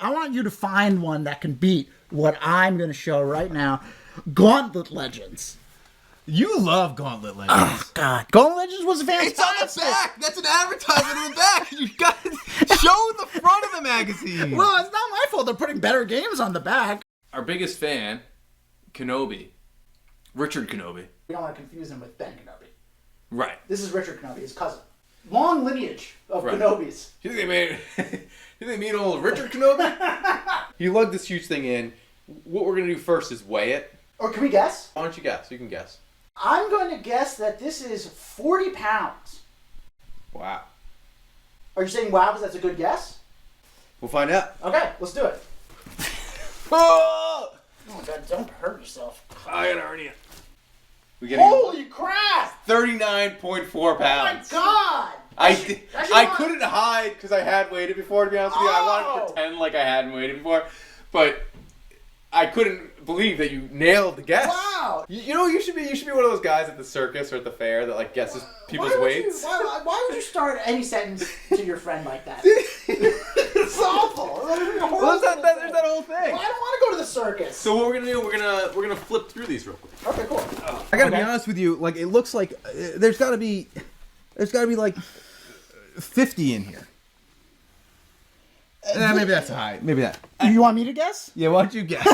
I want you to find one that can beat what I'm going to show right now. Gauntlet Legends. You love Gauntlet Legends. Oh, God. Gauntlet Legends was fantastic. It's on the back. That's an advertisement on the back. You got to show the front of the magazine. Well, it's not my fault. They're putting better games on the back. Our biggest fan, Kenobi. Richard Kenobi. We don't want to confuse him with Ben Kenobi. Right. This is Richard Kenobi, his cousin. Long lineage of Right. Kenobis. You think they made old Richard Kenobi? You lugged this huge thing in. What we're going to do first is weigh it. Or can we guess? Why don't you guess? You can guess. I'm going to guess that this is 40 pounds. Wow. Are you saying wow because that's a good guess? We'll find out. Okay, let's do it. Oh! Oh my God, don't hurt yourself. I got hernia. We getting Holy crap! 39.4 Oh my pounds. God! I couldn't hide because I had weighed it before, to be honest with you. I wanted to pretend like I hadn't weighed it before, but I couldn't believe that you nailed the guess. Wow! You know, you should be one of those guys at the circus or at the fair that like guesses people's weights. Why would you start any sentence to your friend like that? It's awful. Well, there's that whole thing. Well, I don't want to go to the circus. So what we're gonna do? We're gonna flip through these real quick. Okay, cool. I gotta be honest with you. Like, it looks like there's gotta be like 50 in here. Maybe that's high. Maybe that. You want me to guess? Yeah, why don't you guess?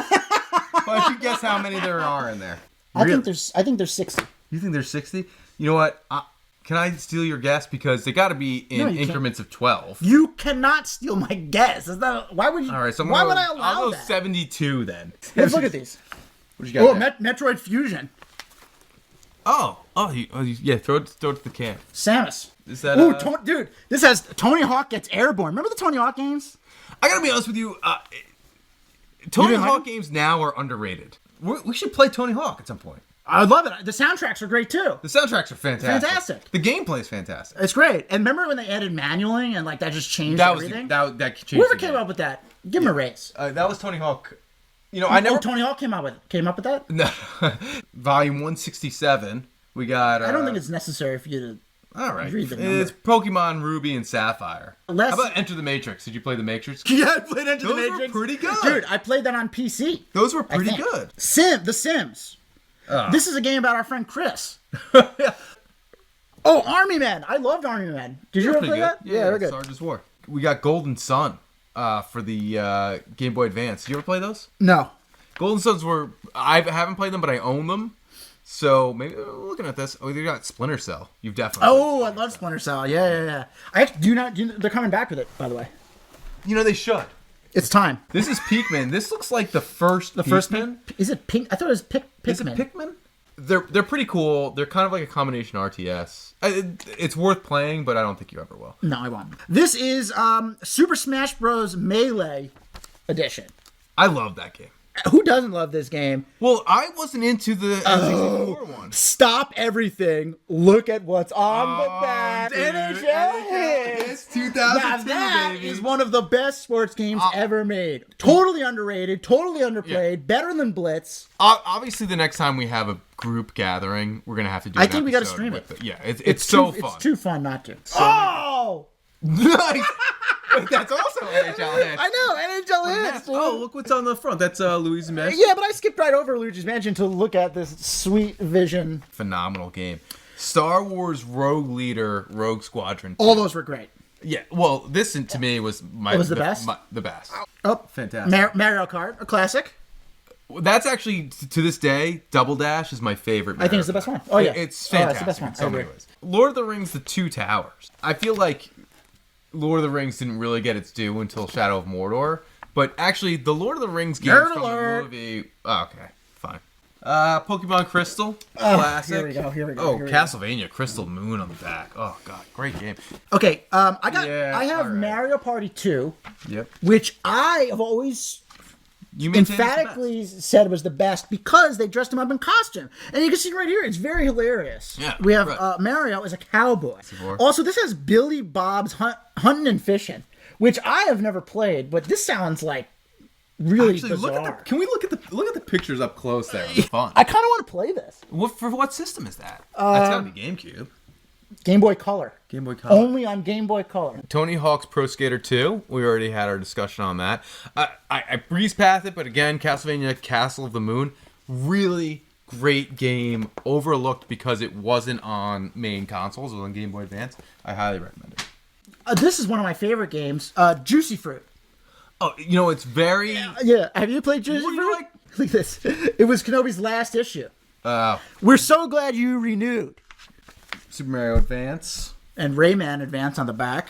Why don't you guess how many there are in there? I think there's 60. You think there's 60? You know what? Can I steal your guess? Because they got to be in increments of 12. You cannot steal my guess. Why would you? All right, so why would I allow I'll go that? 72 then. Let's look at these. What you got? Oh, Metroid Fusion. Yeah. Throw it to the can. Samus. Is that? Ooh, dude, this has Tony Hawk gets airborne. Remember the Tony Hawk games? I gotta be honest with you. Tony didn't like Hawk games now are underrated. We should play Tony Hawk at some point. I love it. The soundtracks are great too. The soundtracks are fantastic. Fantastic. The gameplay's fantastic. It's great. And remember when they added manualing and like that just changed That was everything? that changed. Whoever the came game. up with that, give him a raise. That was Tony Hawk. You know, I never. Tony Hawk came up with that. No. Volume 167. We got. I don't think it's necessary for you to. All right. Read the number. It's Pokemon Ruby and Sapphire. How about Enter the Matrix? Did you play the Matrix? Yeah, I played Enter the Matrix. Those were pretty good. Dude, I played that on PC. Those were pretty good. The Sims. This is a game about our friend Chris. Army Men. I loved Army Men. Did you ever play that? Yeah, they're good. Sarge's War. We got Golden Sun for the Game Boy Advance. Did you ever play those? No. Golden Suns were... I haven't played them, but I own them. So, maybe looking at this... Oh, they got Splinter Cell. You've definitely... Oh, I love Splinter Cell. Yeah. I do not... They're coming back with it, by the way. You know, they should. It's time. This is Pikmin. This looks like the first Pikmin. Is it Pink? I thought it was Pikmin. Is it Pikmin? They're pretty cool. They're kind of like a combination RTS. It's worth playing, but I don't think you ever will. No, I won't. This is Super Smash Bros. Melee Edition. I love that game. Who doesn't love this game? Well, I wasn't into the N64 one. Stop everything. Look at what's on the back. Dude, NHL hits. 2002, Now that baby. is one of the best sports games ever made. Totally underrated. Totally underplayed. Better than Blitz. Obviously, the next time we have a group gathering, we're gonna have to do. I think we got to stream it. Yeah, it's so fun. It's too fun not to. Oh, nice. That's also NHL hits. I know NHL hits. Dude. Oh, look what's on the front. That's Luigi's Mansion. Yeah, but I skipped right over Luigi's Mansion to look at this sweet vision. Phenomenal game. Star Wars Rogue Leader, Rogue Squadron 2. All those were great. Yeah, well, this to me was the best? The best. Oh, fantastic. Mario Kart, a classic. That's actually, to this day, Double Dash is my favorite Mario I think it's the best one. Oh, yeah. It's fantastic. It's the best one. In so many ways. Lord of the Rings, The Two Towers. I feel like Lord of the Rings didn't really get its due until Shadow of Mordor. But actually, the Lord of the Rings games Nerd from alert. the movie... Oh, okay, fine. Pokemon Crystal, classic. Here we go. Oh, Castlevania, Crystal Moon on the back. Oh, God, great game. Okay, I have Mario Party 2, Yep. which I have always You maintain emphatically said was the best because they dressed him up in costume. And you can see right here, it's very hilarious. Yeah, we have right. Mario as a cowboy. Sure. Also, this has Billy Bob's Hunting and Fishing, which I have never played, but this sounds like really Actually, bizarre. can we look at the pictures up close there? It's fun. I kind of want to play this. For what system is that? That's gotta be GameCube. Game Boy Color. Game Boy Color. Only on Game Boy Color. Tony Hawk's Pro Skater 2. We already had our discussion on that. I breezed past it, but again, Castlevania Castle of the Moon. Really great game. Overlooked because it wasn't on main consoles. It was on Game Boy Advance. I highly recommend it. This is one of my favorite games. Juicy Fruit. Oh, you know, it's very... Yeah. Have you played Juicy What do Fruit? you like? Look at this. It was Kenobi's last issue. We're so glad you renewed. Super Mario Advance. And Rayman Advance on the back.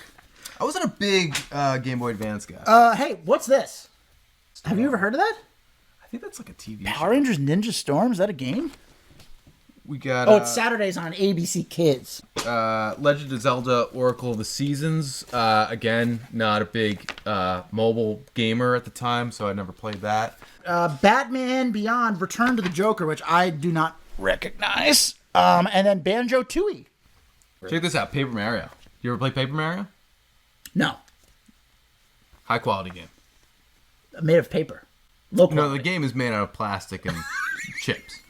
I wasn't a big Game Boy Advance guy. Hey, what's this? Have you ever heard of that? I think that's like a TV Power Rangers Ninja Storm? Is that a game? We got... Oh, it's Saturdays on ABC Kids. Legend of Zelda Oracle of the Seasons. Again, not a big mobile gamer at the time, so I never played that. Batman Beyond Return to the Joker, which I do not recognize. And then Banjo-Tooie. Check this out, Paper Mario. You ever play Paper Mario? No. High quality game. Made of paper. Low quality. No, the game is made out of plastic and chips.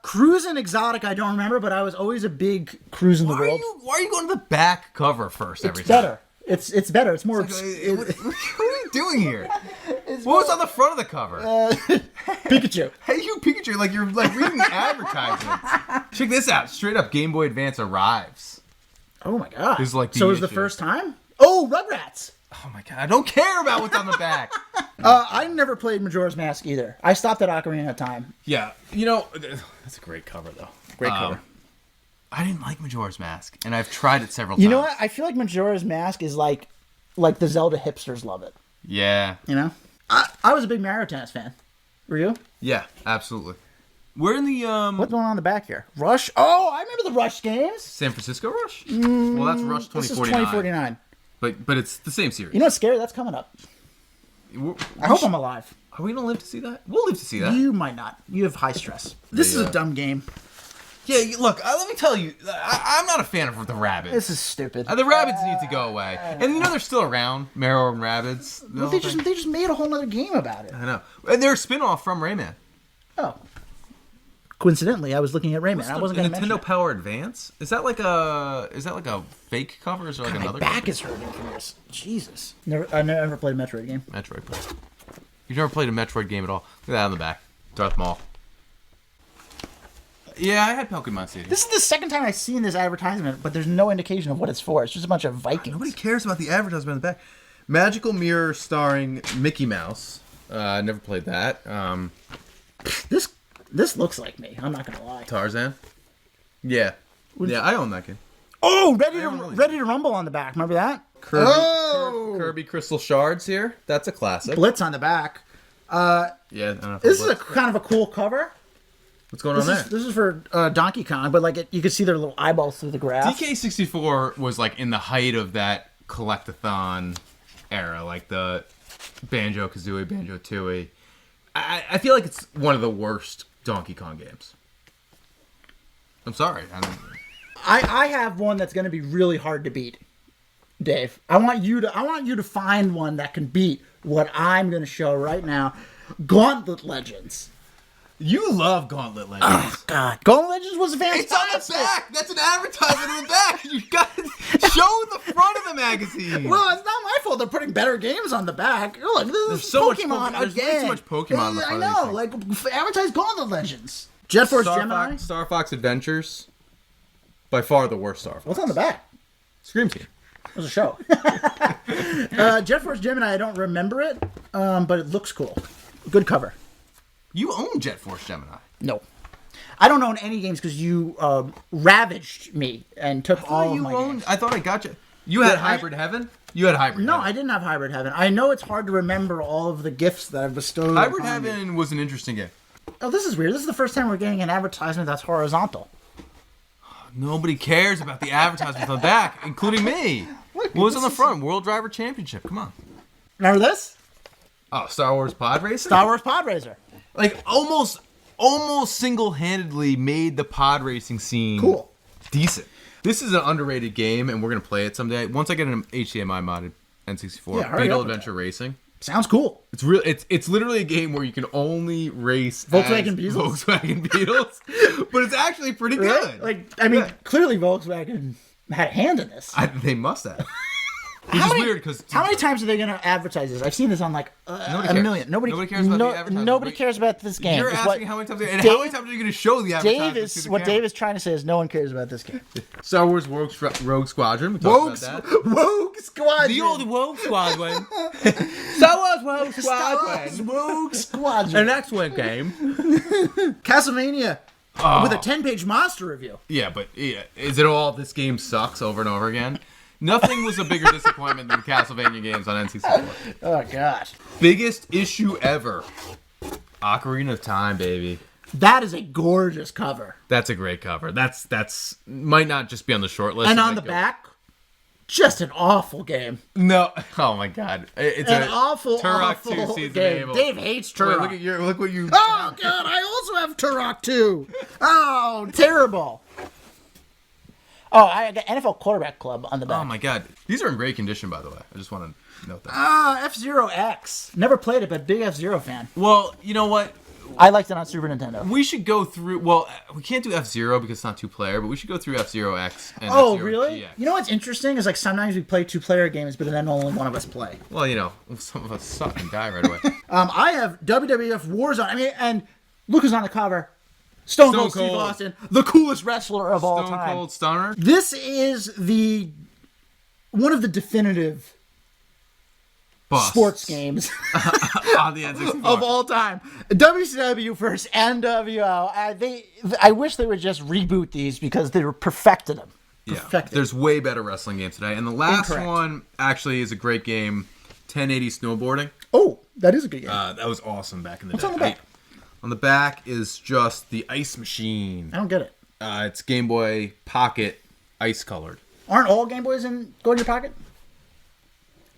Cruisin' Exotic, I don't remember, but I was always a big Cruise in the World. Why are you going to the back cover first every It's time? better. It's better. It's more... What are you doing here? What was on the front of the cover? Pikachu. Hey, you Pikachu, like you're like reading the advertisement. Check this out. Straight up Game Boy Advance arrives. Oh my god. This is like the so it was the issue. first time? Oh, Rugrats. Oh my god, I don't care about what's on the back. I never played Majora's Mask either. I stopped at Ocarina of Time. Yeah, you know, that's a great cover though. Great cover. I didn't like Majora's Mask, and I've tried it several times. You know what? I feel like Majora's Mask is like the Zelda hipsters love it. Yeah. You know? I was a big Mario Tennis fan. Were you? Yeah, absolutely. We're in the What's going on in the back here? Rush? Oh, I remember the Rush games. San Francisco Rush? Well, that's Rush 2049. This is 2049. But it's the same series. You know what's scary? That's coming up. I hope I'm alive. Are we gonna live to see that? We'll live to see that. You might not. You have high stress. This is a dumb game. Yeah, look, let me tell you, I'm not a fan of the rabbits. This is stupid. The rabbits need to go away. And you know they're still around, Marrow and Rabbids. Well, they just made a whole other game about it. I know. And they're a spin-off from Rayman. Oh. Coincidentally, I was looking at Rayman. I wasn't going to mention Nintendo it. Power Advance? Is that like a fake cover? Or is there like God, another my back cover? is hurting from this. Jesus. I never played a Metroid game. Metroid player. You've never played a Metroid game at all. Look at that on the back. Darth Maul. Yeah, I had Pokemon Stadium. This is the second time I've seen this advertisement, but there's no indication of what it's for. It's just a bunch of Vikings. Nobody cares about the advertisement on the back. Magical Mirror starring Mickey Mouse. Never played that. This looks like me. I'm not gonna lie. Tarzan. Yeah. Yeah, I own that game. Oh, Ready to Rumble on the back. Remember that? Kirby Crystal Shards here. That's a classic. Blitz on the back. Yeah, I don't know if This is Blitz. kind of a cool cover. What's going on there? This is for Donkey Kong, but like you can see their little eyeballs through the grass. DK64 was like in the height of that collectathon era, like the Banjo-Kazooie, Banjo-Tooie. I feel like it's one of the worst Donkey Kong games. I'm sorry. I have one that's going to be really hard to beat, Dave. I want you to find one that can beat what I'm going to show right now. Gauntlet Legends. You love Gauntlet Legends. Oh, God. Gauntlet Legends was fantastic. It's on the back. That's an advertisement on the back. You got to show the front of the magazine. Well, it's not my fault. They're putting better games on the back. Look, this is so much Pokemon there's again. way too much Pokemon on the front I of know. these things. Like, advertise Gauntlet Legends. Jet Force Gemini. Star Fox Adventures. By far the worst Star Fox. What's on the back? Scream Team. It was a show. Jet Force Gemini, I don't remember it, but it looks cool. Good cover. You own Jet Force Gemini. No. I don't own any games because you ravaged me and took all of my games. I thought I got you. You had Hybrid Heaven? You had Hybrid No, Heaven. I didn't have Hybrid Heaven. I know it's hard to remember all of the gifts that I've bestowed Hybrid upon you. Heaven was an interesting game. Oh, this is weird. This is the first time we're getting an advertisement that's horizontal. Nobody cares about the advertisements on the back, including me. What was on the front? World Driver Championship. Come on. Remember this? Oh, Star Wars Pod Racer? Star Wars Pod Racer. Like, almost single-handedly made the pod racing scene Cool. decent. This is an underrated game, and we're going to play it someday. Once I get an HDMI modded N64, Yeah, hurry Beetle up with Adventure Racing. Sounds cool. It's real. It's literally a game where you can only race Volkswagen as Beetles. Volkswagen Beetles, but it's actually pretty Right? good. Like, I mean, clearly Volkswagen had a hand in this. They must have. Which is weird because How many times are they going to advertise this? I've seen this on like a cares. million. Nobody cares about the advertising. Nobody cares about this game. You're It's asking what how many times, and how many times are you going to show the advertisements to the What camera? Dave is trying to say is no one cares about this game. Star Wars Rogue Squadron. We talked about that. Rogue Squadron. The old Rogue Squadron. Star Wars Rogue Squadron. Rogue Squadron. An X-Wing game. Castlevania with a 10-page monster review. Yeah, but is it all this game sucks over and over again? Nothing was a bigger disappointment than the Castlevania games on N64. Oh gosh. Biggest issue ever. Ocarina of Time, baby. That is a gorgeous cover. That's a great cover. That's might not just be on the short list. And It on might the go- back, just an awful game. No. Oh my god. It's An awful, Turok 2 awful Seeds of game. Abel. Dave hates Wait, Turok. look what you. Oh god, I also have Turok 2. Oh, terrible. Oh, I got NFL Quarterback Club on the back. Oh my god. These are in great condition, by the way. I just want to note that. F-Zero X. Never played it, but big F-Zero fan. Well, you know what? I liked it on Super Nintendo. We should go through. Well, we can't do F-Zero because it's not two-player, but we should go through F-Zero X and Oh, F-Zero really? GX. You know what's interesting is like sometimes we play two-player games, but then only one of us play. Well, you know, some of us suck and die right away. I have WWF Warzone. I mean, and Luke is on the cover. Stone Cold Steve Cold. Austin, the coolest wrestler of all Stone time. Cold Stunner. This is one of the definitive Busts. sports games On the N64. of all time. WCW versus NWO. I wish they would just reboot these because they were perfected them. Yeah. Perfected. There's way better wrestling games today. And the last Incorrect. one actually is a great game, 1080 Snowboarding. Oh, that is a good game. That was awesome back in the day. on the back? On the back is just the Ice Machine. I don't get it. It's Game Boy Pocket ice colored. Aren't all Game Boys go in your pocket?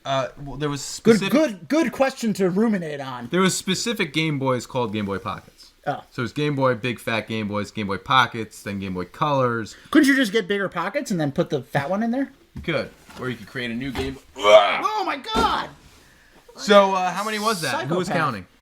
Well, there was specific, Good question to ruminate on. There was specific Game Boys called Game Boy Pockets. Oh. So it was Game Boy, big fat Game Boys, Game Boy Pockets, then Game Boy Colors. Couldn't you just get bigger pockets and then put the fat one in there? You could. Or you could create a new Game Boy. Oh my god! So how many was that? Who was Psychopath. counting?